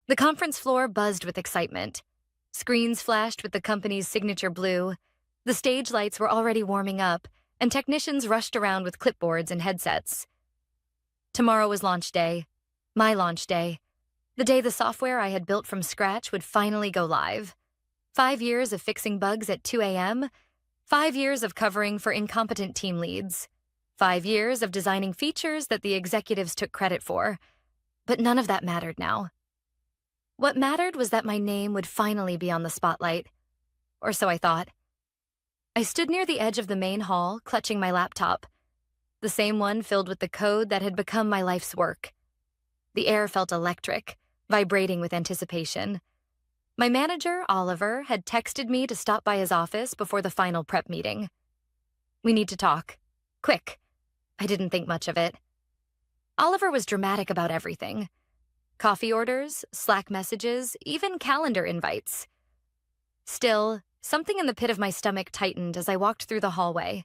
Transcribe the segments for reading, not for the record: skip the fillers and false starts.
The conference floor buzzed with excitement. Screens flashed with the company's signature blue. The stage lights were already warming up, and technicians rushed around with clipboards and headsets. Tomorrow was launch day. My launch day. The day the software I had built from scratch would finally go live. 5 years of fixing bugs at 2 a.m., 5 years of covering for incompetent team leads, 5 years of designing features that the executives took credit for. But none of that mattered now. What mattered was that my name would finally be on the spotlight. Or so I thought. I stood near the edge of the main hall, clutching my laptop. The same one filled with the code that had become my life's work. The air felt electric, vibrating with anticipation. My manager, Oliver, had texted me to stop by his office before the final prep meeting. "We need to talk. Quick." I didn't think much of it. Oliver was dramatic about everything. Coffee orders, Slack messages, even calendar invites. Still, something in the pit of my stomach tightened as I walked through the hallway.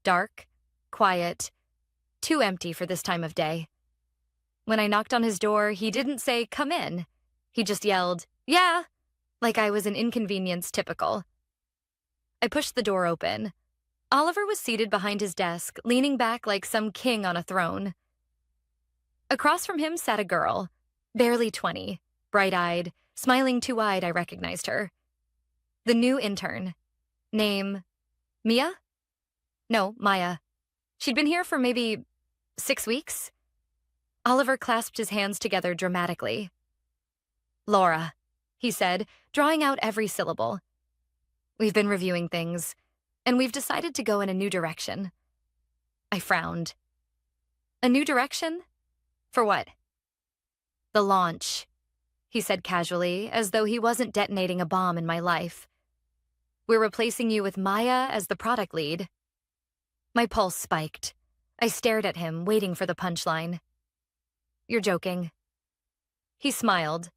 Dark, quiet, too empty for this time of day. When I knocked on his door, he didn't say, "Come in." He just yelled, "Yeah," like I was an inconvenience typical. I pushed the door open. Oliver was seated behind his desk, leaning back like some king on a throne. Across from him sat a girl, barely 20, bright-eyed, smiling too wide I recognized her. The new intern. Name, Mia? No, Maya. She'd been here for maybe 6 weeks. Oliver clasped his hands together dramatically. "Laura," he said, drawing out every syllable. "We've been reviewing things, and we've decided to go in a new direction." I frowned. "A new direction? For what?" "The launch," he said casually, as though he wasn't detonating a bomb in my life. "We're replacing you with Maya as the product lead." My pulse spiked. I stared at him, waiting for the punchline. "You're joking." He smiled.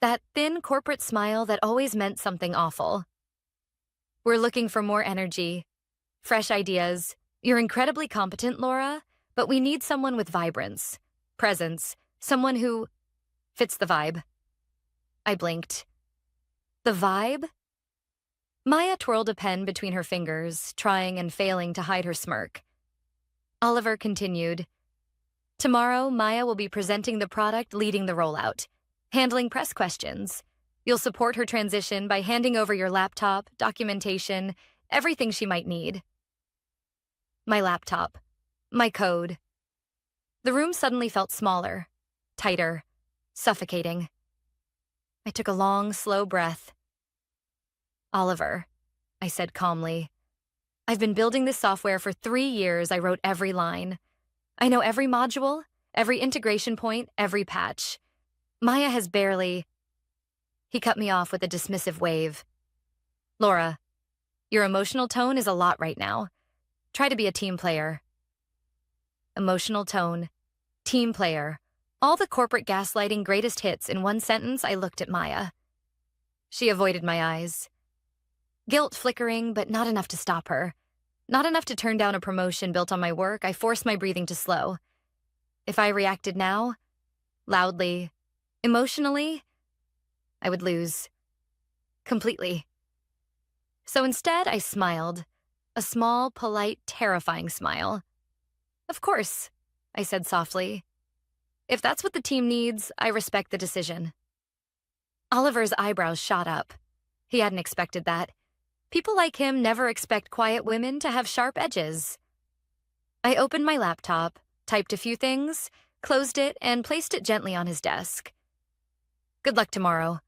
That thin corporate smile that always meant something awful. "We're looking for more energy, fresh ideas. You're incredibly competent, Laura, but we need someone with vibrance, presence, someone who fits the vibe." I blinked. The vibe? Maya twirled a pen between her fingers, trying and failing to hide her smirk. Oliver continued. "Tomorrow, Maya will be presenting the product, leading the rollout, handling press questions. You'll support her transition by handing over your laptop, documentation, everything she might need." My laptop. My code. The room suddenly felt smaller, tighter, suffocating. I took a long, slow breath. "Oliver," I said calmly, "I've been building this software for 3 years. I wrote every line. I know every module, every integration point, every patch. Maya has barely—" He cut me off with a dismissive wave. "Laura, your emotional tone is a lot right now. Try to be a team player." Emotional tone, team player, all the corporate gaslighting greatest hits in one sentence. I looked at Maya. She avoided my eyes. Guilt flickering, but not enough to stop her. Not enough to turn down a promotion built on my work. I forced my breathing to slow. If I reacted now, loudly, emotionally, I would lose. Completely. So instead, I smiled. A small, polite, terrifying smile. "Of course," I said softly. "If that's what the team needs, I respect the decision." Oliver's eyebrows shot up. He hadn't expected that. People like him never expect quiet women to have sharp edges. I opened my laptop, typed a few things, closed it, and placed it gently on his desk. "Good luck tomorrow,"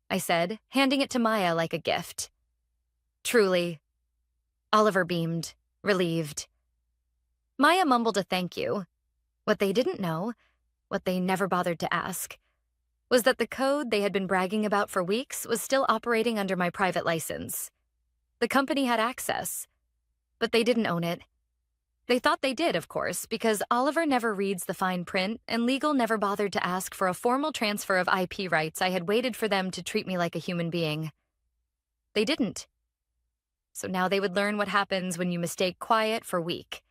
I said, handing it to Maya like a gift. "Truly." Oliver beamed, relieved. Maya mumbled a thank you. What they didn't know, what they never bothered to ask, was that the code they had been bragging about for weeks was still operating under my private license. The company had access, but they didn't own it. They thought they did, of course, because Oliver never reads the fine print and legal never bothered to ask for a formal transfer of IP rights. I had waited for them to treat me like a human being. They didn't. So now they would learn what happens when you mistake quiet for weak.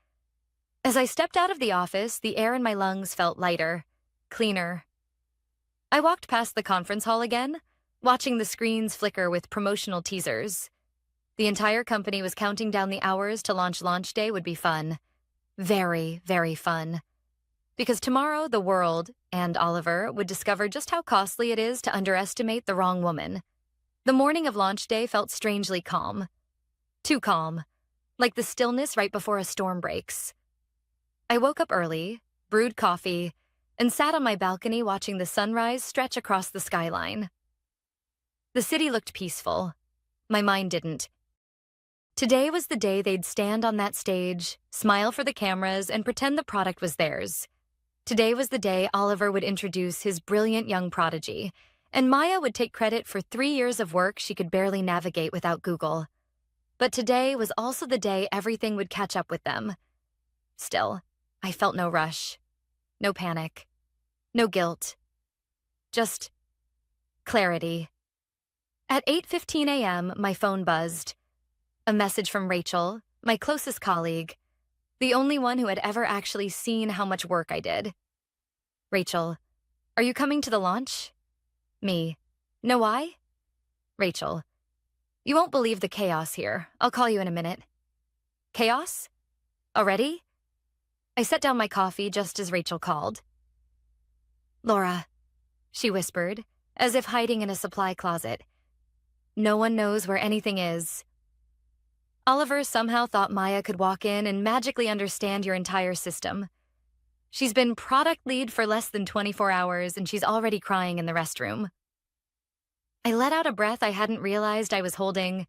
As I stepped out of the office, the air in my lungs felt lighter, cleaner. I walked past the conference hall again, watching the screens flicker with promotional teasers. The entire company was counting down the hours to launch day would be fun. Very, very fun. Because tomorrow the world, and Oliver, would discover just how costly it is to underestimate the wrong woman. The morning of launch day felt strangely calm. Too calm, like the stillness right before a storm breaks. I woke up early, brewed coffee, and sat on my balcony watching the sunrise stretch across the skyline. The city looked peaceful. My mind didn't. Today was the day they'd stand on that stage, smile for the cameras, and pretend the product was theirs. Today was the day Oliver would introduce his brilliant young prodigy, and Maya would take credit for 3 years of work she could barely navigate without Google. But today was also the day everything would catch up with them. Still, I felt no rush, no panic, no guilt. Just clarity. At 8:15 a.m., my phone buzzed. A message from Rachel, my closest colleague, the only one who had ever actually seen how much work I did. Rachel, are you coming to the launch? Me, no why? Rachel, you won't believe the chaos here. I'll call you in a minute. Chaos? Already? I set down my coffee just as Rachel called. Laura, she whispered, as if hiding in a supply closet. No one knows where anything is. Oliver somehow thought Maya could walk in and magically understand your entire system. She's been product lead for less than 24 hours and she's already crying in the restroom. I let out a breath I hadn't realized I was holding.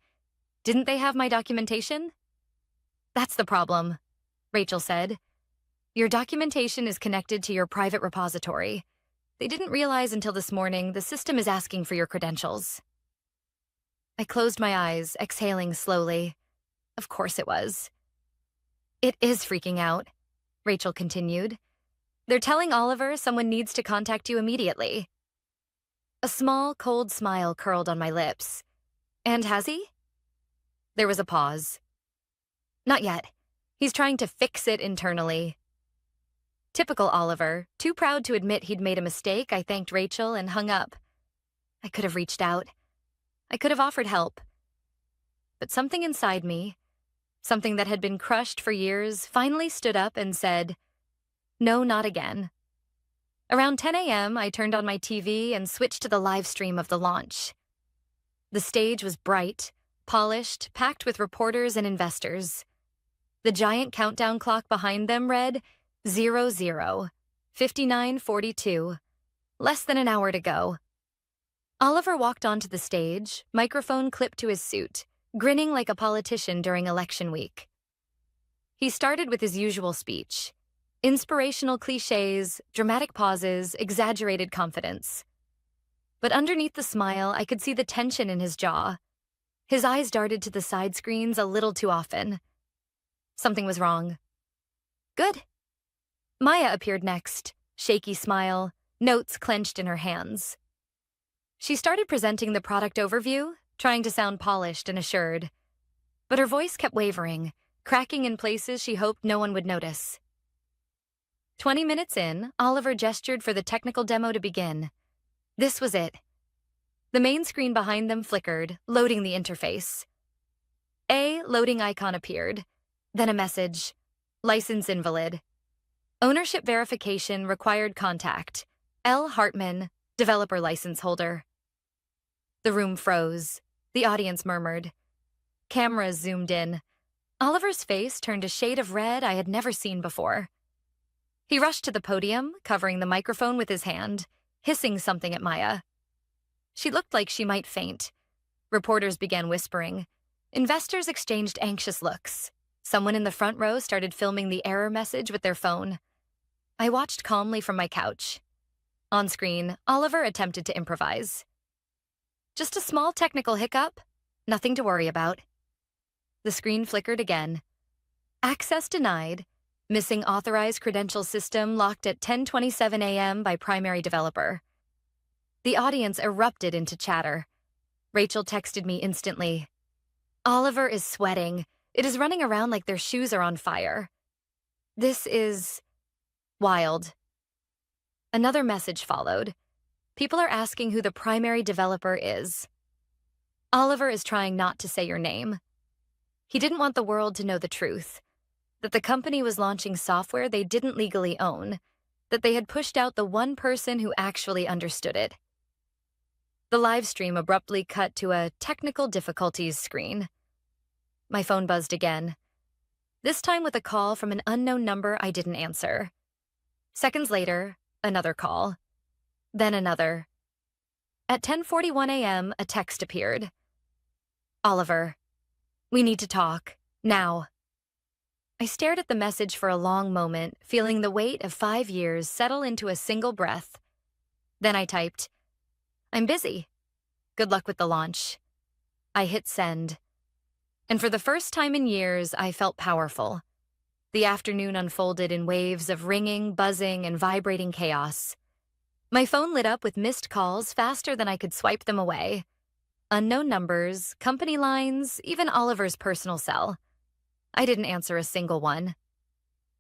Didn't they have my documentation? That's the problem, Rachel said. Your documentation is connected to your private repository. They didn't realize until this morning the system is asking for your credentials. I closed my eyes, exhaling slowly. Of course it was. It is freaking out, Rachel continued. They're telling Oliver someone needs to contact you immediately. A small, cold smile curled on my lips. And has he? There was a pause. Not yet. He's trying to fix it internally. Typical Oliver, too proud to admit he'd made a mistake, I thanked Rachel and hung up. I could have reached out. I could have offered help. But something inside me, something that had been crushed for years, finally stood up and said, no, not again. Around 10 a.m., I turned on my TV and switched to the live stream of the launch. The stage was bright, polished, packed with reporters and investors. The giant countdown clock behind them read 00, 59:42, less than an hour to go. Oliver walked onto the stage, microphone clipped to his suit, grinning like a politician during election week. He started with his usual speech. Inspirational cliches, dramatic pauses, exaggerated confidence. But underneath the smile, I could see the tension in his jaw. His eyes darted to the side screens a little too often. Something was wrong. Good. Maya appeared next, shaky smile, notes clenched in her hands. She started presenting the product overview, trying to sound polished and assured. But her voice kept wavering, cracking in places she hoped no one would notice. 20 minutes in, Oliver gestured for the technical demo to begin. This was it. The main screen behind them flickered, loading the interface. A loading icon appeared, then a message. License invalid. Ownership verification required contact. L. Hartman, developer license holder. The room froze. The audience murmured. Cameras zoomed in. Oliver's face turned a shade of red I had never seen before. He rushed to the podium, covering the microphone with his hand, hissing something at Maya. She looked like she might faint. Reporters began whispering. Investors exchanged anxious looks. Someone in the front row started filming the error message with their phone. I watched calmly from my couch. On screen, Oliver attempted to improvise. Just a small technical hiccup, nothing to worry about. The screen flickered again. Access denied. Missing authorized credential system locked at 10:27 a.m. by primary developer. The audience erupted into chatter. Rachel texted me instantly. Oliver is sweating. It is running around like their shoes are on fire. This is wild. Another message followed. People are asking who the primary developer is. Oliver is trying not to say your name. He didn't want the world to know the truth, that the company was launching software they didn't legally own, that they had pushed out the one person who actually understood it. The live stream abruptly cut to a technical difficulties screen. My phone buzzed again, this time with a call from an unknown number I didn't answer. Seconds later, another call. Then another. At 10:41 a.m., a text appeared. Oliver, we need to talk, now. I stared at the message for a long moment, feeling the weight of 5 years settle into a single breath. Then I typed, I'm busy. Good luck with the launch. I hit send. And for the first time in years, I felt powerful. The afternoon unfolded in waves of ringing, buzzing, and vibrating chaos. My phone lit up with missed calls faster than I could swipe them away. Unknown numbers, company lines, even Oliver's personal cell. I didn't answer a single one.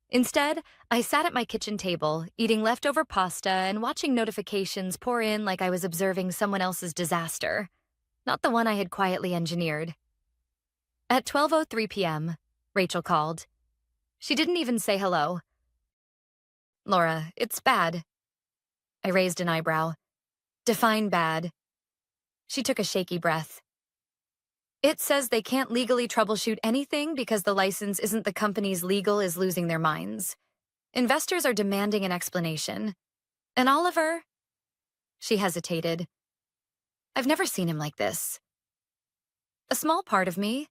Instead, I sat at my kitchen table, eating leftover pasta and watching notifications pour in like I was observing someone else's disaster, not the one I had quietly engineered. At 12:03 p.m., Rachel called. She didn't even say hello. Laura, it's bad. I raised an eyebrow. Define bad. She took a shaky breath. It says they can't legally troubleshoot anything because the license isn't the company's legal is losing their minds. Investors are demanding an explanation. And Oliver? She hesitated. I've never seen him like this. A small part of me,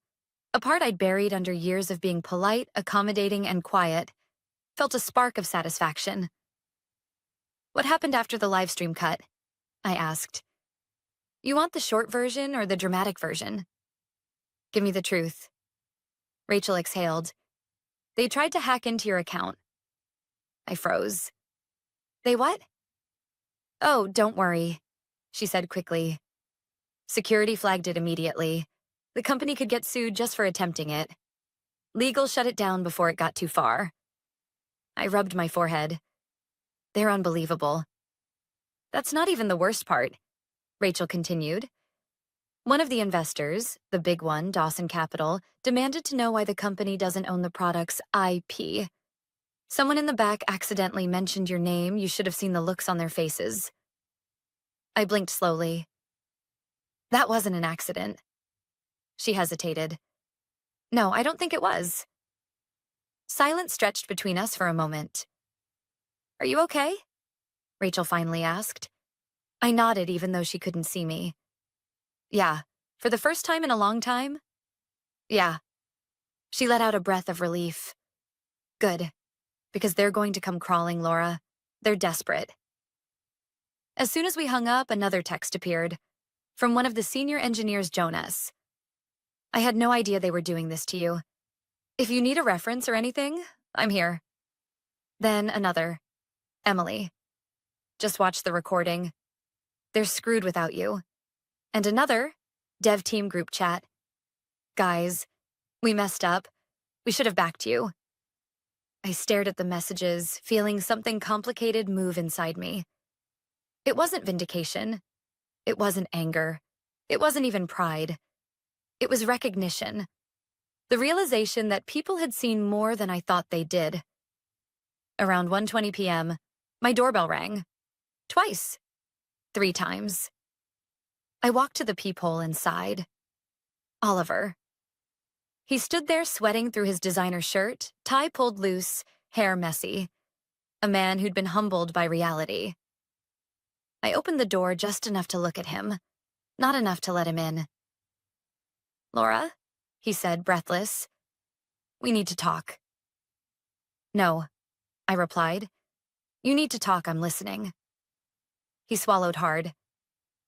a part I'd buried under years of being polite, accommodating, and quiet, felt a spark of satisfaction. What happened after the live stream cut? I asked. You want the short version or the dramatic version? Give me the truth. Rachel exhaled. They tried to hack into your account. I froze. They what? Oh, don't worry, she said quickly. Security flagged it immediately. The company could get sued just for attempting it. Legal shut it down before it got too far. I rubbed my forehead. They're unbelievable. That's not even the worst part, Rachel continued. One of the investors, the big one, Dawson Capital, demanded to know why the company doesn't own the product's IP. Someone in the back accidentally mentioned your name. You should have seen the looks on their faces. I blinked slowly. That wasn't an accident. She hesitated. No, I don't think it was. Silence stretched between us for a moment. Are you okay? Rachel finally asked. I nodded even though she couldn't see me. Yeah, for the first time in a long time? Yeah. She let out a breath of relief. Good, because they're going to come crawling, Laura. They're desperate. As soon as we hung up, another text appeared, from one of the senior engineers, Jonas. I had no idea they were doing this to you. If you need a reference or anything, I'm here. Then another. Emily. Just watch the recording. They're screwed without you. And another, dev team group chat. Guys, we messed up. We should have backed you. I stared at the messages, feeling something complicated move inside me. It wasn't vindication. It wasn't anger. It wasn't even pride. It was recognition. The realization that people had seen more than I thought they did. Around 1:20 p.m., my doorbell rang. Twice. 3 times. I walked to the peephole and sighed. Oliver. He stood there sweating through his designer shirt, tie pulled loose, hair messy. A man who'd been humbled by reality. I opened the door just enough to look at him, not enough to let him in. Laura, he said, breathless. We need to talk. No, I replied. You need to talk, I'm listening. He swallowed hard.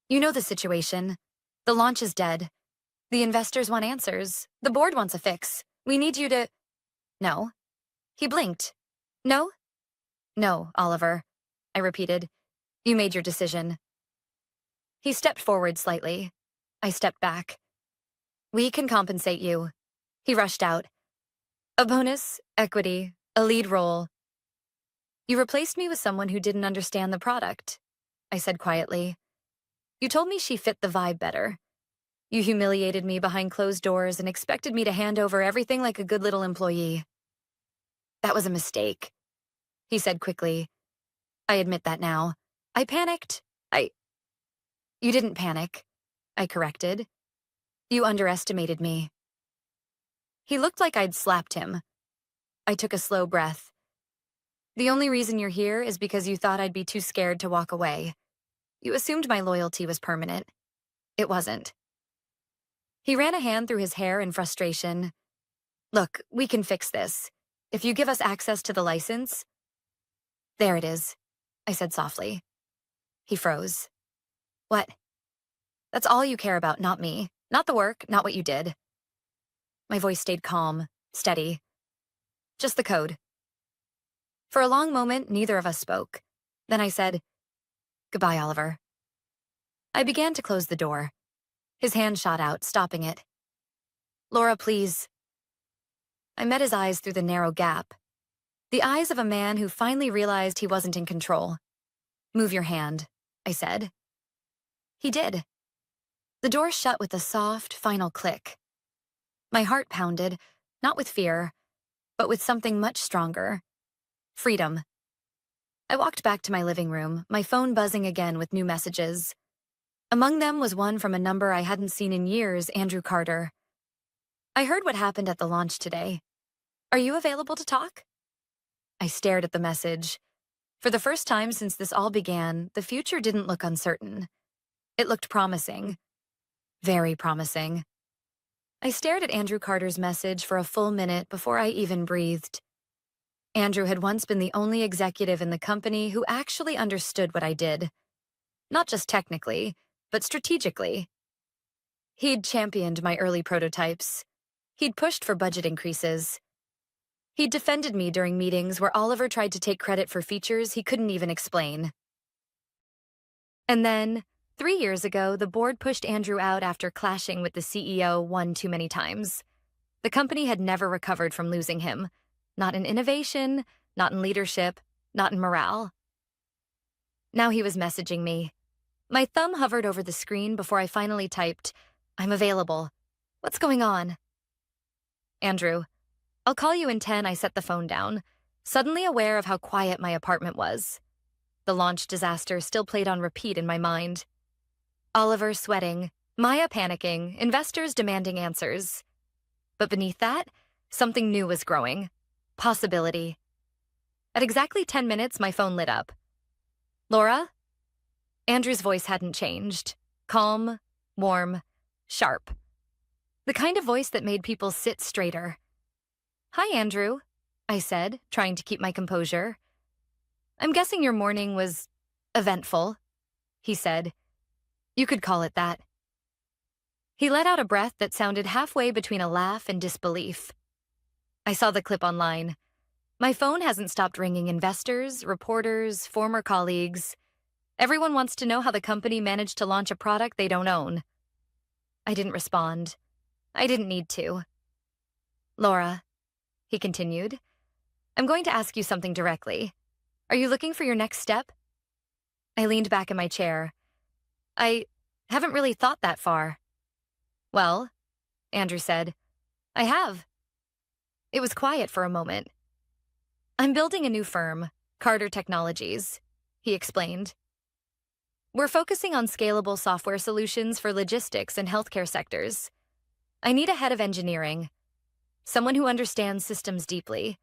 You know the situation. The launch is dead. The investors want answers. The board wants a fix. We need you to... No. He blinked. No? No, Oliver, I repeated. You made your decision. He stepped forward slightly. I stepped back. We can compensate you. He rushed out. A bonus, equity, a lead role. You replaced me with someone who didn't understand the product. I said quietly. You told me she fit the vibe better. You humiliated me behind closed doors and expected me to hand over everything like a good little employee. That was a mistake, he said quickly. I admit that now. I panicked. You didn't panic, I corrected. You underestimated me. He looked like I'd slapped him. I took a slow breath. The only reason you're here is because you thought I'd be too scared to walk away. You assumed my loyalty was permanent. It wasn't. He ran a hand through his hair in frustration. Look, we can fix this. If you give us access to the license. There it is, I said softly. He froze. What? That's all you care about, not me. Not the work, not what you did. My voice stayed calm, steady. Just the code. For a long moment, neither of us spoke. Then I said, Goodbye, Oliver. I began to close the door. His hand shot out, stopping it. Laura, please. I met his eyes through the narrow gap. The eyes of a man who finally realized he wasn't in control. Move your hand, I said. He did. The door shut with a soft, final click. My heart pounded, not with fear, but with something much stronger. Freedom. I walked back to my living room, my phone buzzing again with new messages. Among them was one from a number I hadn't seen in years, Andrew Carter. I heard what happened at the launch today. Are you available to talk? I stared at the message. For the first time since this all began, the future didn't look uncertain. It looked promising. Very promising. I stared at Andrew Carter's message for a full minute before I even breathed. Andrew had once been the only executive in the company who actually understood what I did. Not just technically, but strategically. He'd championed my early prototypes. He'd pushed for budget increases. He'd defended me during meetings where Oliver tried to take credit for features he couldn't even explain. And then, 3 years ago, the board pushed Andrew out after clashing with the CEO one too many times. The company had never recovered from losing him. Not in innovation, not in leadership, not in morale. Now he was messaging me. My thumb hovered over the screen before I finally typed, I'm available. What's going on? Andrew, I'll call you in 10. I set the phone down, suddenly aware of how quiet my apartment was. The launch disaster still played on repeat in my mind. Oliver sweating, Maya panicking, investors demanding answers. But beneath that, something new was growing. Possibility. At exactly 10 minutes, my phone lit up. Laura? Andrew's voice hadn't changed. Calm, warm, sharp. The kind of voice that made people sit straighter. Hi, Andrew, I said, trying to keep my composure. I'm guessing your morning was eventful, he said. You could call it that. He let out a breath that sounded halfway between a laugh and disbelief. I saw the clip online. My phone hasn't stopped ringing investors, reporters, former colleagues. Everyone wants to know how the company managed to launch a product they don't own. I didn't respond. I didn't need to. Laura, he continued, I'm going to ask you something directly. Are you looking for your next step? I leaned back in my chair. I haven't really thought that far. Well, Andrew said, I have. It was quiet for a moment. I'm building a new firm, Carter Technologies, he explained. We're focusing on scalable software solutions for logistics and healthcare sectors. I need a head of engineering, someone who understands systems deeply,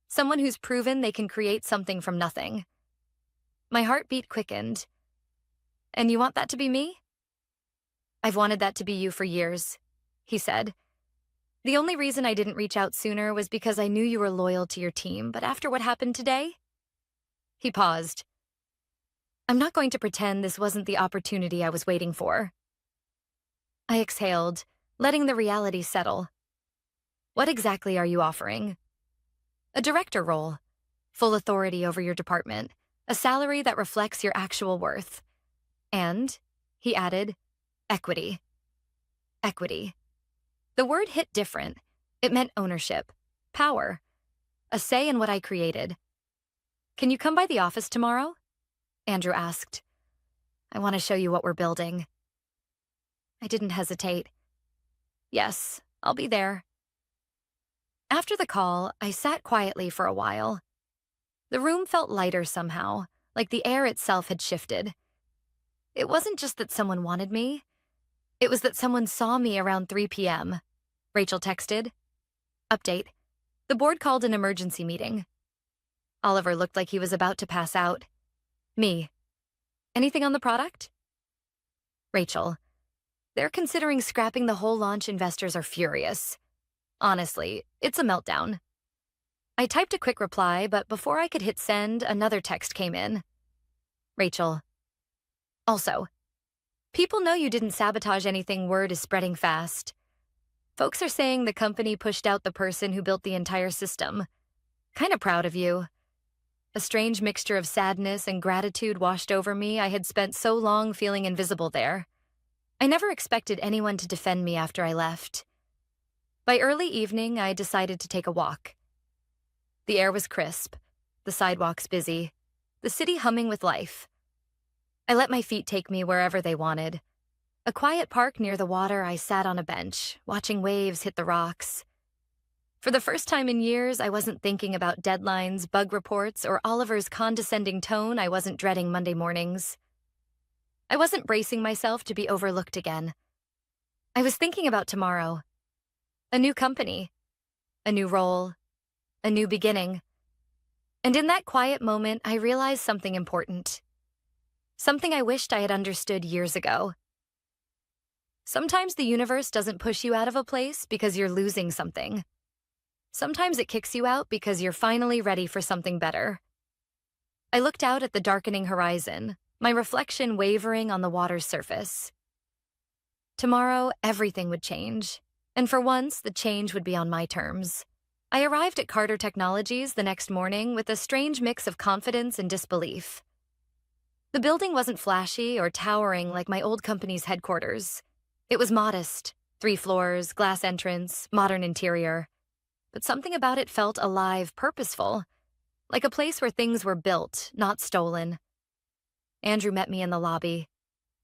someone who's proven they can create something from nothing. My heartbeat quickened. And you want that to be me? I've wanted that to be you for years, he said. The only reason I didn't reach out sooner was because I knew you were loyal to your team, but after what happened today? He paused. I'm not going to pretend this wasn't the opportunity I was waiting for. I exhaled, letting the reality settle. What exactly are you offering? A director role, full authority over your department, a salary that reflects your actual worth. And, he added, equity. Equity. The word hit different. It meant ownership, power, a say in what I created. Can you come by the office tomorrow? Andrew asked. I want to show you what we're building. I didn't hesitate. Yes, I'll be there. After the call, I sat quietly for a while. The room felt lighter somehow, like the air itself had shifted. It wasn't just that someone wanted me. It was that someone saw me around 3 p.m. Rachel texted. Update. The board called an emergency meeting. Oliver looked like he was about to pass out. Me. Anything on the product? Rachel. They're considering scrapping the whole launch. Investors are furious. Honestly, it's a meltdown. I typed a quick reply, but before I could hit send, another text came in. Rachel. Also, people know you didn't sabotage anything. Word is spreading fast. Folks are saying the company pushed out the person who built the entire system. Kinda proud of you. A strange mixture of sadness and gratitude washed over me. I had spent so long feeling invisible there. I never expected anyone to defend me after I left. By early evening, I decided to take a walk. The air was crisp, the sidewalks busy, the city humming with life. I let my feet take me wherever they wanted. A quiet park near the water, I sat on a bench, watching waves hit the rocks. For the first time in years, I wasn't thinking about deadlines, bug reports, or Oliver's condescending tone. I wasn't dreading Monday mornings. I wasn't bracing myself to be overlooked again. I was thinking about tomorrow. A new company, a new role, a new beginning. And in that quiet moment, I realized something important. Something I wished I had understood years ago. Sometimes the universe doesn't push you out of a place because you're losing something. Sometimes it kicks you out because you're finally ready for something better. I looked out at the darkening horizon, my reflection wavering on the water's surface. Tomorrow, everything would change. And for once, the change would be on my terms. I arrived at Carter Technologies the next morning with a strange mix of confidence and disbelief. The building wasn't flashy or towering like my old company's headquarters. It was modest, 3 floors, glass entrance, modern interior. But something about it felt alive, purposeful, like a place where things were built, not stolen. Andrew met me in the lobby.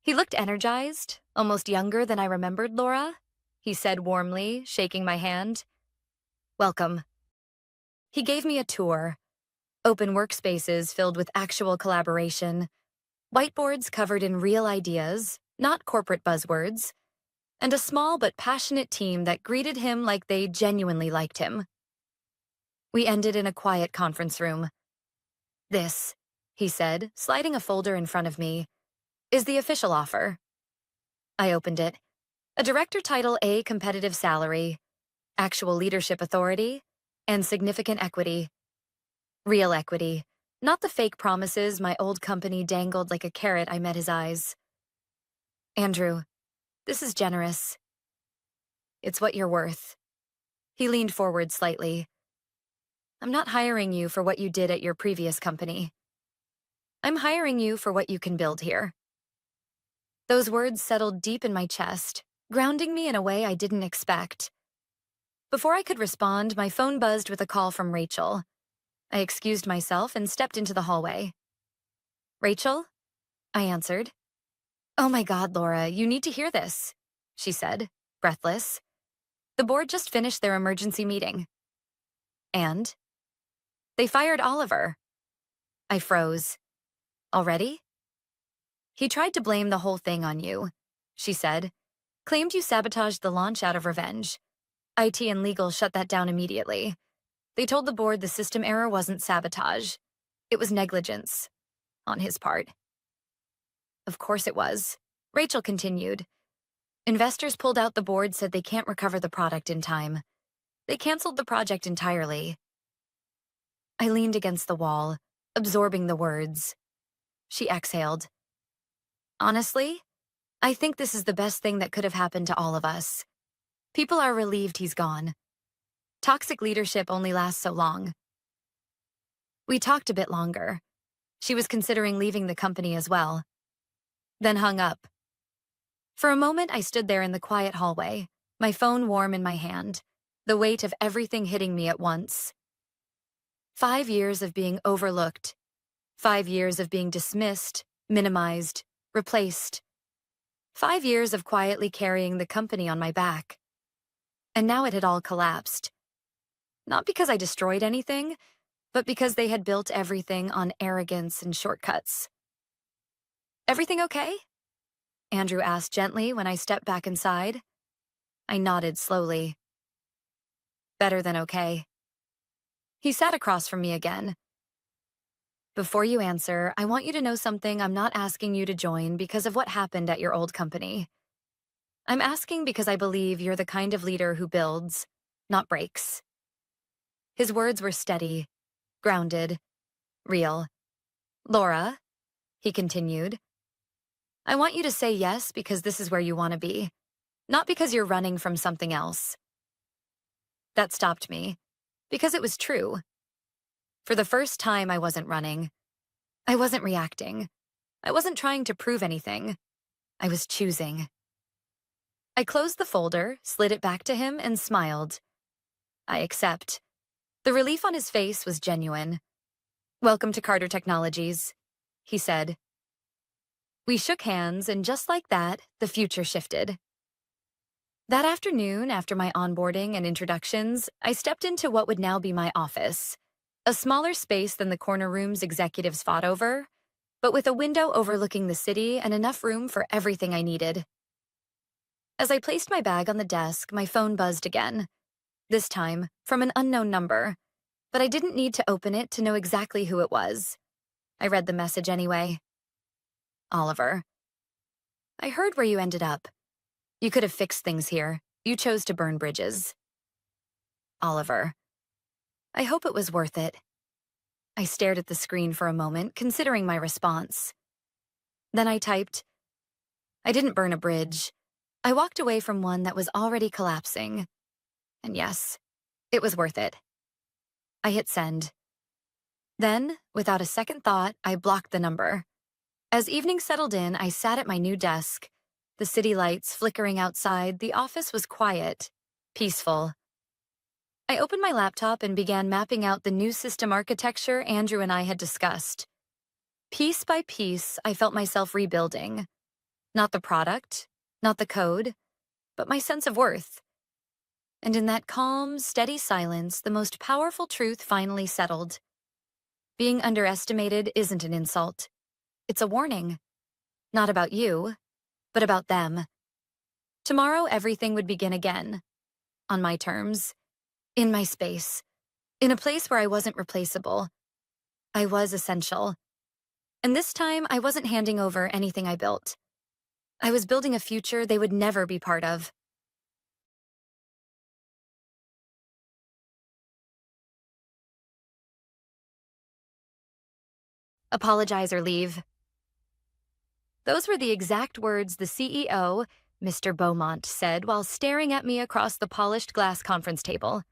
He looked energized, almost younger than I remembered Laura. He said warmly, shaking my hand. Welcome. He gave me a tour. Open workspaces filled with actual collaboration. Whiteboards covered in real ideas, not corporate buzzwords. And a small but passionate team that greeted him like they genuinely liked him. We ended in a quiet conference room. This, he said, sliding a folder in front of me, is the official offer. I opened it. A director title, A competitive salary, actual leadership authority, and significant equity. Real equity, not the fake promises my old company dangled like a carrot. I met his eyes. Andrew, this is generous. It's what you're worth. He leaned forward slightly. I'm not hiring you for what you did at your previous company. I'm hiring you for what you can build here. Those words settled deep in my chest, grounding me in a way I didn't expect. Before I could respond, my phone buzzed with a call from Rachel. I excused myself and stepped into the hallway. Rachel? I answered. Oh my God, Laura, you need to hear this, she said, breathless. The board just finished their emergency meeting. And? They fired Oliver. I froze. Already? He tried to blame the whole thing on you, she said. Claimed you sabotaged the launch out of revenge. IT and legal shut that down immediately. They told the board the system error wasn't sabotage. It was negligence. On his part. Of course it was. Rachel continued. Investors pulled out. The board said they can't recover the product in time. They canceled the project entirely. I leaned against the wall, absorbing the words. She exhaled. Honestly, I think this is the best thing that could have happened to all of us. People are relieved he's gone. Toxic leadership only lasts so long. We talked a bit longer. She was considering leaving the company as well. Then hung up. For a moment, I stood there in the quiet hallway, my phone warm in my hand, the weight of everything hitting me at once. 5 years of being overlooked. 5 years of being dismissed, minimized, replaced. 5 years of quietly carrying the company on my back. And now it had all collapsed. Not because I destroyed anything, but because they had built everything on arrogance and shortcuts. "Everything okay?" Andrew asked gently when I stepped back inside. I nodded slowly. "Better than okay." He sat across from me again. "Before you answer, I want you to know something I'm not asking you to join because of what happened at your old company. I'm asking because I believe you're the kind of leader who builds, not breaks." His words were steady, grounded, real. "Laura," he continued, "I want you to say yes because this is where you want to be, not because you're running from something else." That stopped me, because it was true. For the first time, I wasn't running. I wasn't reacting. I wasn't trying to prove anything. I was choosing. I closed the folder, slid it back to him, and smiled. "I accept." The relief on his face was genuine. "Welcome to Carter Technologies," he said. We shook hands, and just like that, the future shifted. That afternoon, after my onboarding and introductions, I stepped into what would now be my office. A smaller space than the corner rooms executives fought over, but with a window overlooking the city and enough room for everything I needed. As I placed my bag on the desk, my phone buzzed again. This time, from an unknown number, but I didn't need to open it to know exactly who it was. I read the message anyway. "Oliver, I heard where you ended up. You could have fixed things here. You chose to burn bridges." "Oliver, I hope it was worth it." I stared at the screen for a moment, considering my response. Then I typed, "I didn't burn a bridge. I walked away from one that was already collapsing. And yes, it was worth it." I hit send. Then, without a second thought, I blocked the number. As evening settled in, I sat at my new desk. The city lights flickering outside, the office was quiet, peaceful. I opened my laptop and began mapping out the new system architecture Andrew and I had discussed. Piece by piece, I felt myself rebuilding. Not the product, not the code, but my sense of worth. And in that calm, steady silence, the most powerful truth finally settled. Being underestimated isn't an insult. It's a warning. Not about you, but about them. Tomorrow, everything would begin again. On my terms. In my space. In a place where I wasn't replaceable. I was essential. And this time, I wasn't handing over anything I built. I was building a future they would never be part of. Apologize or leave. Those were the exact words the CEO, Mr. Beaumont, said while staring at me across the polished glass conference table.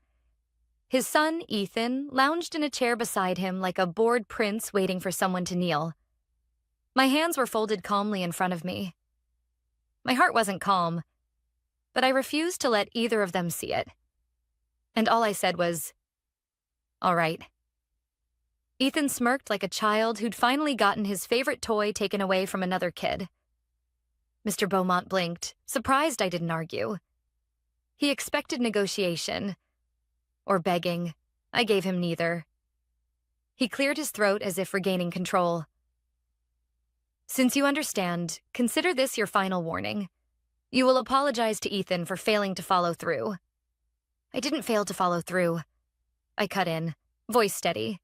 His son, Ethan, lounged in a chair beside him like a bored prince waiting for someone to kneel. My hands were folded calmly in front of me. My heart wasn't calm, but I refused to let either of them see it. And all I said was, "All right." Ethan smirked like a child who'd finally gotten his favorite toy taken away from another kid. Mr. Beaumont blinked, surprised I didn't argue. He expected negotiation. Or begging. I gave him neither. He cleared his throat as if regaining control. "Since you understand, consider this your final warning. You will apologize to Ethan for failing to follow through." I didn't fail to follow through. I cut in, voice steady.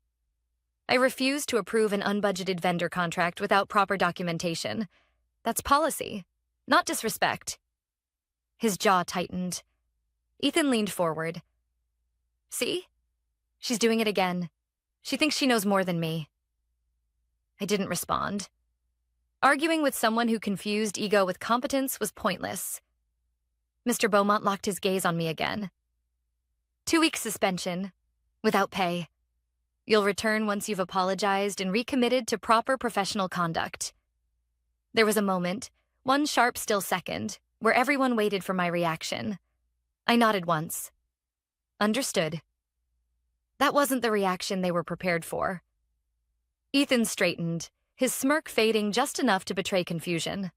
I refused to approve an unbudgeted vendor contract without proper documentation. That's policy, not disrespect. His jaw tightened. Ethan leaned forward. "See? She's doing it again. She thinks she knows more than me." I didn't respond. Arguing with someone who confused ego with competence was pointless. Mr. Beaumont locked his gaze on me again. 2 week suspension, without pay. You'll return once you've apologized and recommitted to proper professional conduct." There was a moment, one sharp still second, where everyone waited for my reaction. I nodded once. Understood. That wasn't the reaction they were prepared for. Ethan straightened, his smirk fading just enough to betray confusion.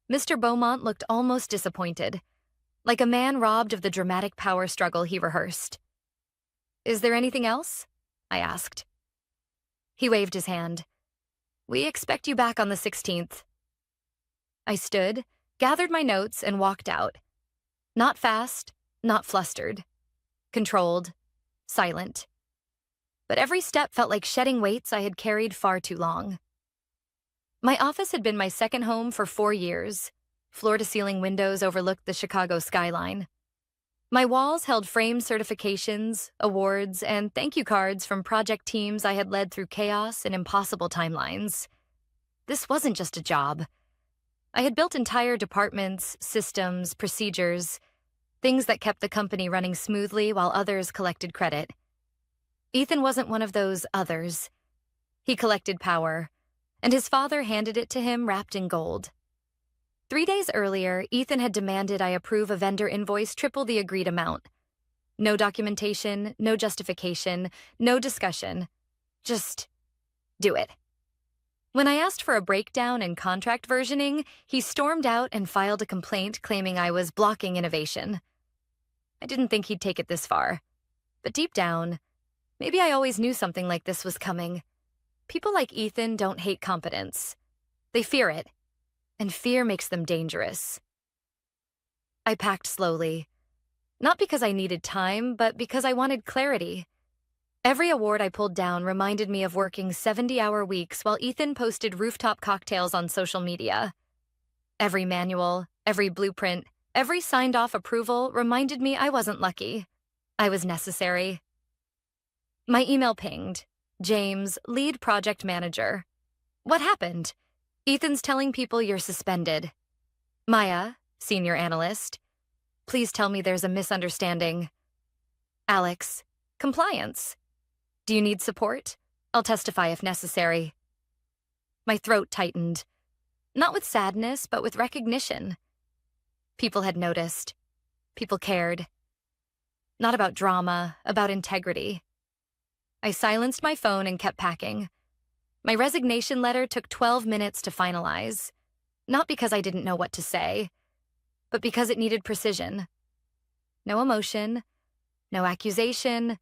Mr. Beaumont looked almost disappointed, like a man robbed of the dramatic power struggle he rehearsed. "Is there anything else?" I asked. He waved his hand. "We expect you back on the 16th. I stood, gathered my notes, and walked out. Not fast, not flustered. Controlled, silent. But every step felt like shedding weights I had carried far too long. My office had been my second home for 4 years. Floor-to-ceiling windows overlooked the Chicago skyline. My walls held frame certifications, awards, and thank you cards from project teams I had led through chaos and impossible timelines. This wasn't just a job. I had built entire departments, systems, procedures, things that kept the company running smoothly while others collected credit. Ethan wasn't one of those others. He collected power, and his father handed it to him wrapped in gold. 3 days earlier, Ethan had demanded I approve a vendor invoice triple the agreed amount. No documentation, no justification, no discussion. Just do it. When I asked for a breakdown and contract versioning, he stormed out and filed a complaint claiming I was blocking innovation. I didn't think he'd take it this far. But deep down, maybe I always knew something like this was coming. People like Ethan don't hate competence. They fear it. And fear makes them dangerous. I packed slowly. Not because I needed time, but because I wanted clarity. Every award I pulled down reminded me of working 70-hour weeks while Ethan posted rooftop cocktails on social media. Every manual, every blueprint, every signed-off approval reminded me I wasn't lucky. I was necessary. My email pinged. James, lead project manager. "What happened? Ethan's telling people you're suspended." Maya, senior analyst. "Please tell me there's a misunderstanding." Alex, compliance. "Do you need support? I'll testify if necessary." My throat tightened. Not with sadness, but with recognition. People had noticed. People cared. Not about drama, about integrity. I silenced my phone and kept packing. My resignation letter took 12 minutes to finalize, not because I didn't know what to say, but because it needed precision. No emotion, no accusation,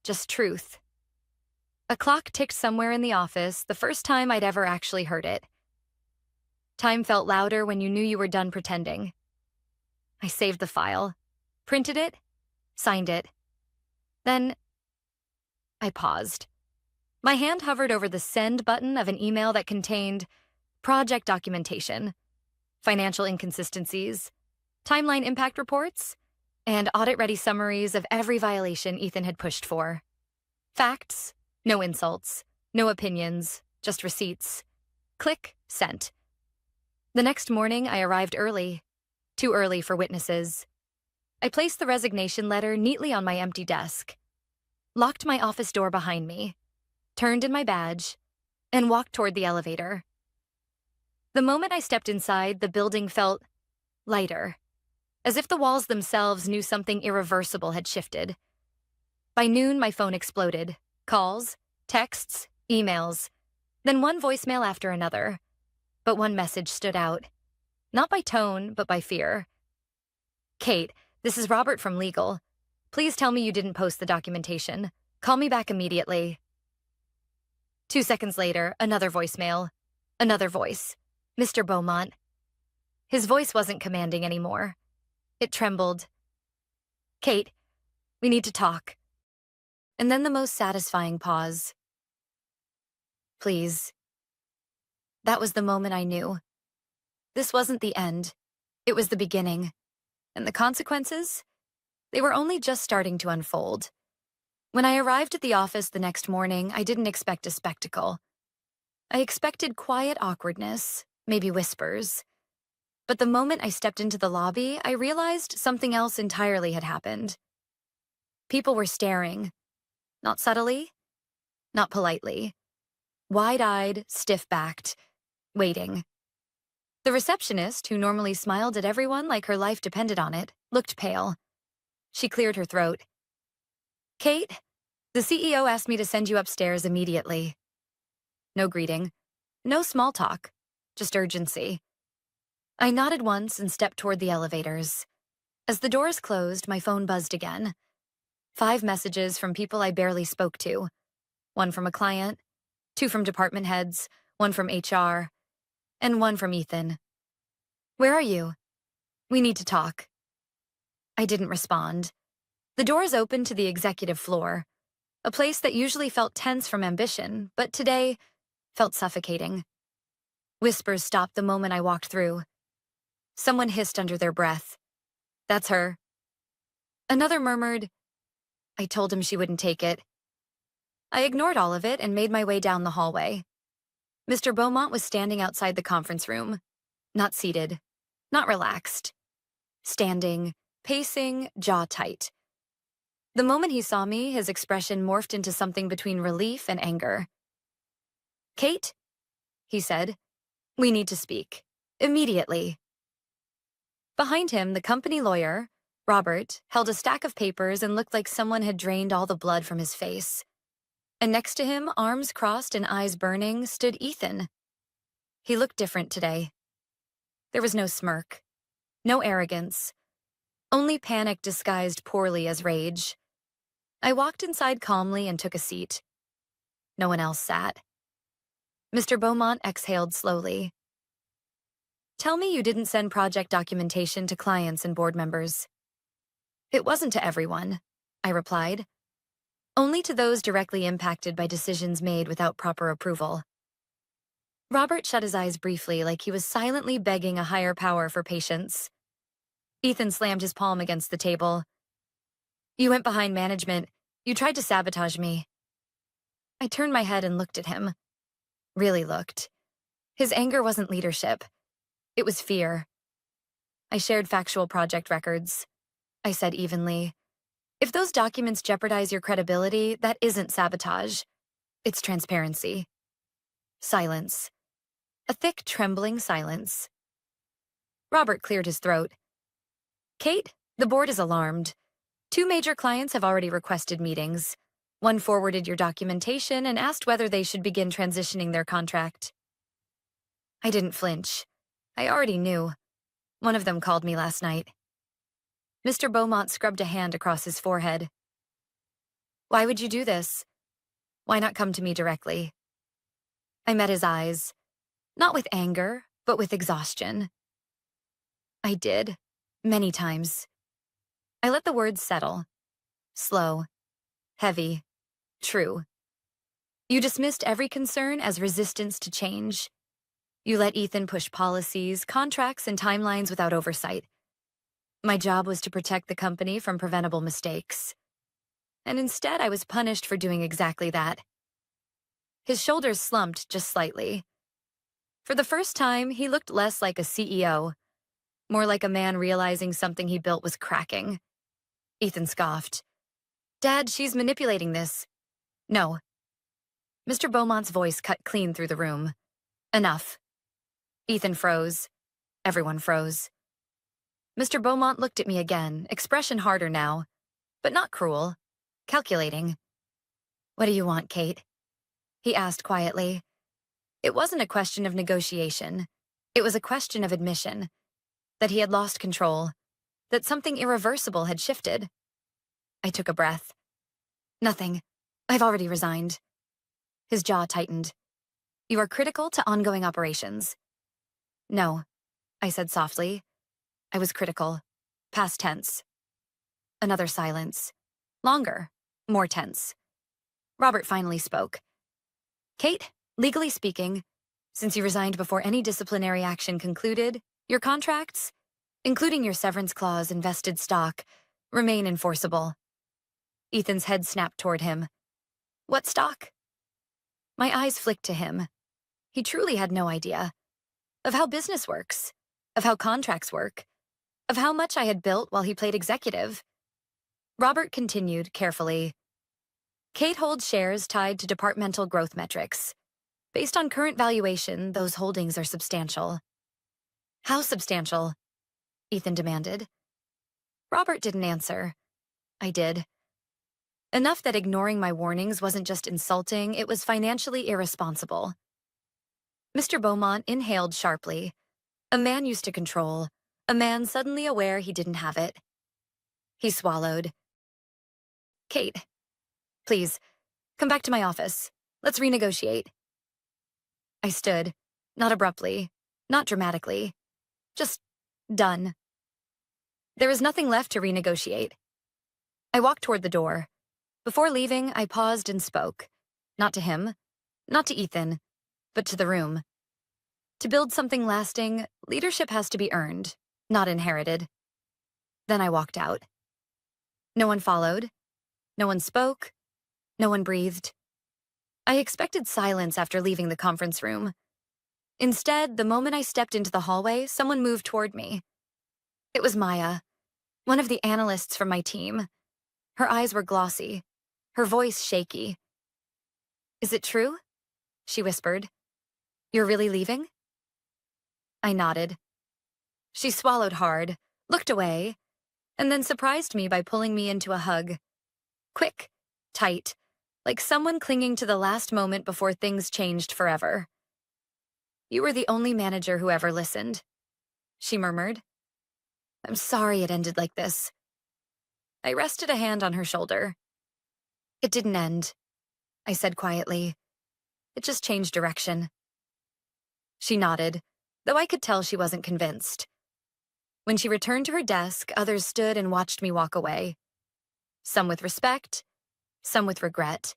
just truth. A clock ticked somewhere in the office, the first time I'd ever actually heard it. Time felt louder when you knew you were done pretending. I saved the file, printed it, signed it. Then I paused. My hand hovered over the send button of an email that contained project documentation, financial inconsistencies, timeline impact reports, and audit-ready summaries of every violation Ethan had pushed for. Facts, no insults, no opinions, just receipts. Click, sent. The next morning, I arrived early, too early for witnesses. I placed the resignation letter neatly on my empty desk, locked my office door behind me, turned in my badge, and walked toward the elevator. The moment I stepped inside, the building felt lighter, as if the walls themselves knew something irreversible had shifted. By noon, my phone exploded. Calls, texts, emails, then one voicemail after another. But one message stood out. Not by tone, but by fear. "Kate, this is Robert from legal. Please tell me you didn't post the documentation. Call me back immediately." 2 seconds later, another voicemail. Another voice. Mr. Beaumont. His voice wasn't commanding anymore. It trembled. "Kate, we need to talk." And then the most satisfying pause. "Please." That was the moment I knew. This wasn't the end. It was the beginning. And the consequences? They were only just starting to unfold. When I arrived at the office the next morning, I didn't expect a spectacle. I expected quiet awkwardness, maybe whispers. But the moment I stepped into the lobby, I realized something else entirely had happened. People were staring. Not subtly, not politely. Wide-eyed, stiff-backed, waiting. The receptionist, who normally smiled at everyone like her life depended on it, looked pale. She cleared her throat. "Kate, the CEO asked me to send you upstairs immediately." No greeting, No small talk, just urgency. I nodded once and stepped toward the elevators. As the doors closed, my phone buzzed again. 5 messages from people I barely spoke to. 1 from a client, 2 from department heads, 1 from HR, and 1 from Ethan. Where are you? We need to talk. I didn't respond. The doors opened to the executive floor, a place that usually felt tense from ambition, but today felt suffocating. Whispers stopped the moment I walked through. Someone hissed under their breath. That's her. Another murmured, I told him she wouldn't take it. I ignored all of it and made my way down the hallway. Mr. Beaumont was standing outside the conference room, not seated, not relaxed. Standing, pacing, jaw tight. The moment he saw me, his expression morphed into something between relief and anger. Kate, he said, we need to speak. Immediately. Behind him, the company lawyer, Robert, held a stack of papers and looked like someone had drained all the blood from his face. And next to him, arms crossed and eyes burning, stood Ethan. He looked different today. There was no smirk, no arrogance, only panic disguised poorly as rage. I walked inside calmly and took a seat. No one else sat. Mr. Beaumont exhaled slowly. Tell me you didn't send project documentation to clients and board members. It wasn't to everyone, I replied. Only to those directly impacted by decisions made without proper approval. Robert shut his eyes briefly like he was silently begging a higher power for patience. Ethan slammed his palm against the table. You went behind management. You tried to sabotage me. I turned my head and looked at him. Really looked. His anger wasn't leadership. It was fear. I shared factual project records. I said evenly. If those documents jeopardize your credibility, that isn't sabotage. It's transparency. Silence. A thick, trembling silence. Robert cleared his throat. Kate, the board is alarmed. 2 major clients have already requested meetings. 1 forwarded your documentation and asked whether they should begin transitioning their contract. I didn't flinch. I already knew. One of them called me last night. Mr. Beaumont scrubbed a hand across his forehead. Why would you do this? Why not come to me directly? I met his eyes, not with anger, but with exhaustion. I did, many times. I let the words settle. Slow, heavy, true. You dismissed every concern as resistance to change. You let Ethan push policies, contracts, and timelines without oversight. My job was to protect the company from preventable mistakes. And instead, I was punished for doing exactly that. His shoulders slumped just slightly. For the first time, he looked less like a CEO, more like a man realizing something he built was cracking. Ethan scoffed. Dad, she's manipulating this. No. Mr. Beaumont's voice cut clean through the room. Enough. Ethan froze. Everyone froze. Mr. Beaumont looked at me again, expression harder now, but not cruel, calculating. What do you want, Kate? He asked quietly. It wasn't a question of negotiation. It was a question of admission. That he had lost control. That something irreversible had shifted. I took a breath. Nothing. I've already resigned. His jaw tightened. You are critical to ongoing operations. No, I said softly. I was critical. Past tense. Another silence. Longer. More tense. Robert finally spoke. Kate, legally speaking, since you resigned before any disciplinary action concluded, your contracts, including your severance clause and vested stock, remain enforceable. Ethan's head snapped toward him. What stock? My eyes flicked to him. He truly had no idea. Of how business works. Of how contracts work. Of how much I had built while he played executive. Robert continued carefully. Kate holds shares tied to departmental growth metrics. Based on current valuation, those holdings are substantial. How substantial? Ethan demanded. Robert didn't answer. I did. Enough that ignoring my warnings wasn't just insulting, it was financially irresponsible. Mr. Beaumont inhaled sharply. A man used to control. A man suddenly aware he didn't have it. He swallowed. Kate, please, come back to my office. Let's renegotiate. I stood, not abruptly, not dramatically, just done. There was nothing left to renegotiate. I walked toward the door. Before leaving, I paused and spoke. Not to him, not to Ethan, but to the room. To build something lasting, leadership has to be earned, not inherited. Then I walked out. No one followed. No one spoke. No one breathed. I expected silence after leaving the conference room. Instead, the moment I stepped into the hallway, someone moved toward me. It was Maya, one of the analysts from my team. Her eyes were glossy, her voice shaky. "Is it true?" she whispered. "You're really leaving?" I nodded. She swallowed hard, looked away, and then surprised me by pulling me into a hug. Quick, tight, like someone clinging to the last moment before things changed forever. "You were the only manager who ever listened," she murmured. "I'm sorry it ended like this." I rested a hand on her shoulder. "It didn't end," I said quietly. "It just changed direction." She nodded, though I could tell she wasn't convinced. When she returned to her desk, others stood and watched me walk away. Some with respect, some with regret.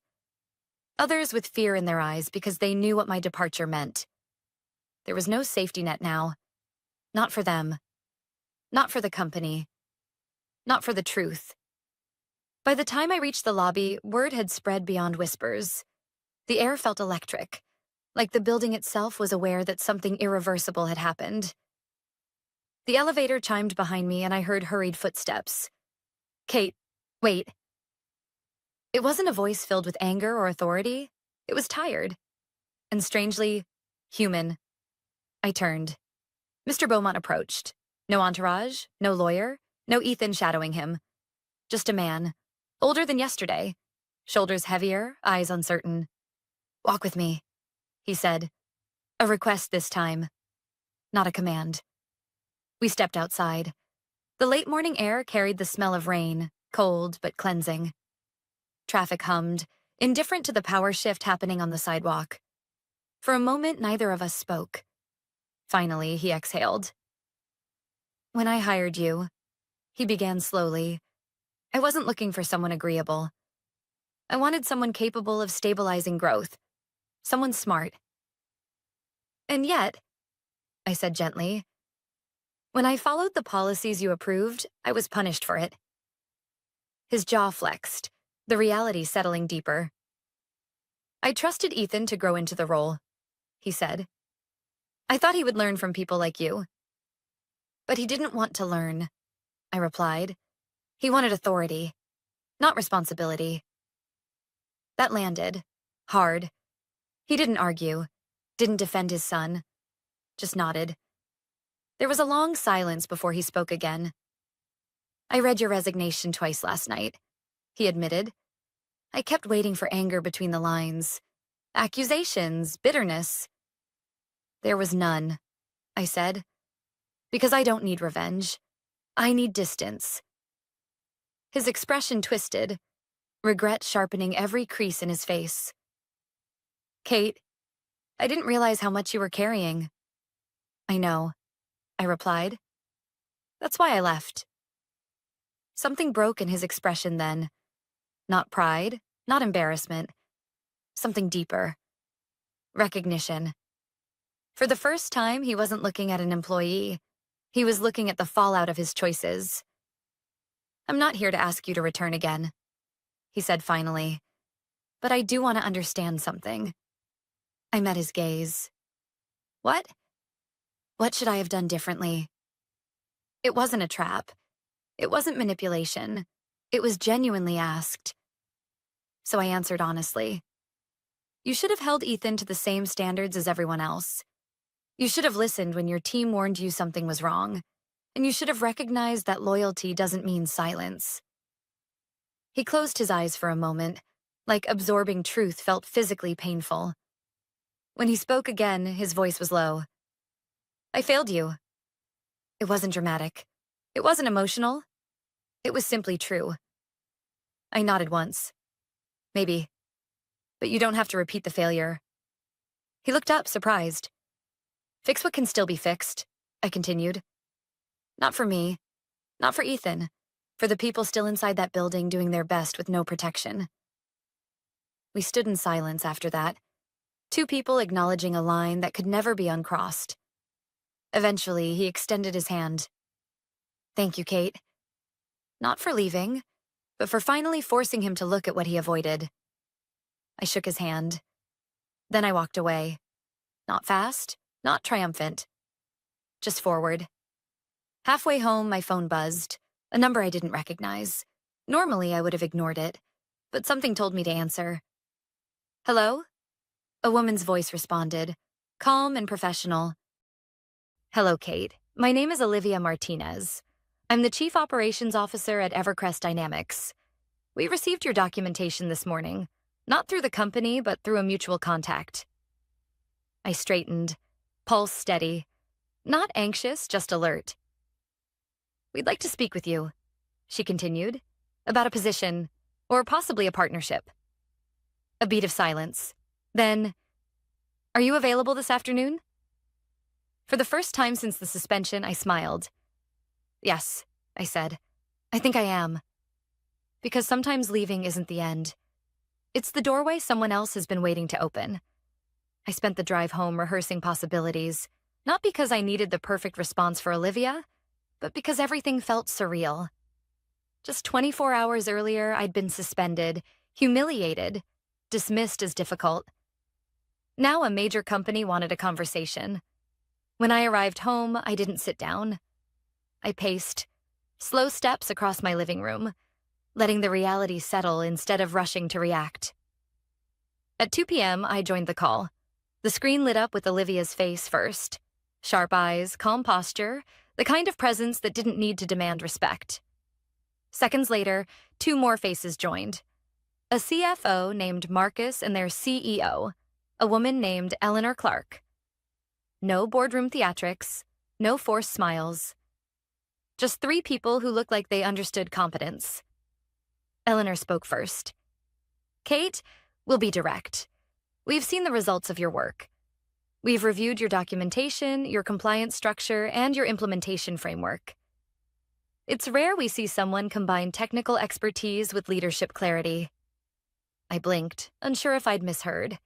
Others with fear in their eyes because they knew what my departure meant. There was no safety net now. Not for them. Not for the company. Not for the truth. By the time I reached the lobby, word had spread beyond whispers. The air felt electric, like the building itself was aware that something irreversible had happened. The elevator chimed behind me and I heard hurried footsteps. "Kate, wait." It wasn't a voice filled with anger or authority. It was tired. And strangely, human. I turned. Mr. Beaumont approached. No entourage, no lawyer, no Ethan shadowing him. Just a man, older than yesterday, shoulders heavier, eyes uncertain. "Walk with me," he said. A request this time, not a command. We stepped outside. The late morning air carried the smell of rain, cold but cleansing. Traffic hummed, indifferent to the power shift happening on the sidewalk. For a moment, neither of us spoke. Finally, he exhaled. "When I hired you," he began slowly, "I wasn't looking for someone agreeable. I wanted someone capable of stabilizing growth, someone smart. And yet," I said gently, "when I followed the policies you approved, I was punished for it." His jaw flexed, the reality settling deeper. "I trusted Ethan to grow into the role," he said. "I thought he would learn from people like you." "But he didn't want to learn," I replied. "He wanted authority, not responsibility." That landed, hard. He didn't argue, didn't defend his son, just nodded. There was a long silence before he spoke again. "I read your resignation twice last night," he admitted. "I kept waiting for anger between the lines. Accusations, bitterness." "There was none," I said. "Because I don't need revenge. I need distance." His expression twisted, regret sharpening every crease in his face. "Kate, I didn't realize how much you were carrying." "I know," I replied. "That's why I left." Something broke in his expression then. Not pride, not embarrassment. Something deeper. Recognition. For the first time, he wasn't looking at an employee. He was looking at the fallout of his choices. "I'm not here to ask you to return again," he said finally. "But I do want to understand something." I met his gaze. "What?" "What should I have done differently?" It wasn't a trap. It wasn't manipulation. It was genuinely asked. So I answered honestly. "You should have held Ethan to the same standards as everyone else. You should have listened when your team warned you something was wrong. And you should have recognized that loyalty doesn't mean silence." He closed his eyes for a moment, like absorbing truth felt physically painful. When he spoke again, his voice was low. I failed you. It wasn't dramatic. It wasn't emotional. It was simply true. I nodded once. Maybe. But you don't have to repeat the failure. He looked up, surprised. Fix what can still be fixed, I continued. Not for me. Not for Ethan. For the people still inside that building doing their best with no protection. We stood in silence after that, two people acknowledging a line that could never be uncrossed. Eventually, he extended his hand. Thank you, Kate. Not for leaving, but for finally forcing him to look at what he avoided. I shook his hand. Then I walked away. Not fast, not triumphant. Just forward. Halfway home, my phone buzzed, a number I didn't recognize. Normally, I would have ignored it, but something told me to answer. Hello? A woman's voice responded, calm and professional. Hello, Kate. My name is Olivia Martinez. I'm the Chief Operations Officer at Evercrest Dynamics. We received your documentation this morning, not through the company, but through a mutual contact. I straightened, pulse steady. Not anxious, just alert. We'd like to speak with you, she continued, about a position, or possibly a partnership. A beat of silence. Then, are you available this afternoon? For the first time since the suspension, I smiled. Yes, I said. I think I am. Because sometimes leaving isn't the end. It's the doorway someone else has been waiting to open. I spent the drive home rehearsing possibilities, not because I needed the perfect response for Olivia, but because everything felt surreal. Just 24 hours earlier, I'd been suspended, humiliated, dismissed as difficult. Now a major company wanted a conversation. When I arrived home, I didn't sit down. I paced, slow steps across my living room, letting the reality settle instead of rushing to react. At 2 p.m., I joined the call. The screen lit up with Olivia's face first. Sharp eyes, calm posture, the kind of presence that didn't need to demand respect. Seconds later, two more faces joined. A CFO named Marcus and their CEO, a woman named Eleanor Clark. No boardroom theatrics, no forced smiles. Just three people who looked like they understood competence. Eleanor spoke first. Kate, we'll be direct. We've seen the results of your work. We've reviewed your documentation, your compliance structure, and your implementation framework. It's rare we see someone combine technical expertise with leadership clarity. I blinked, unsure if I'd misheard.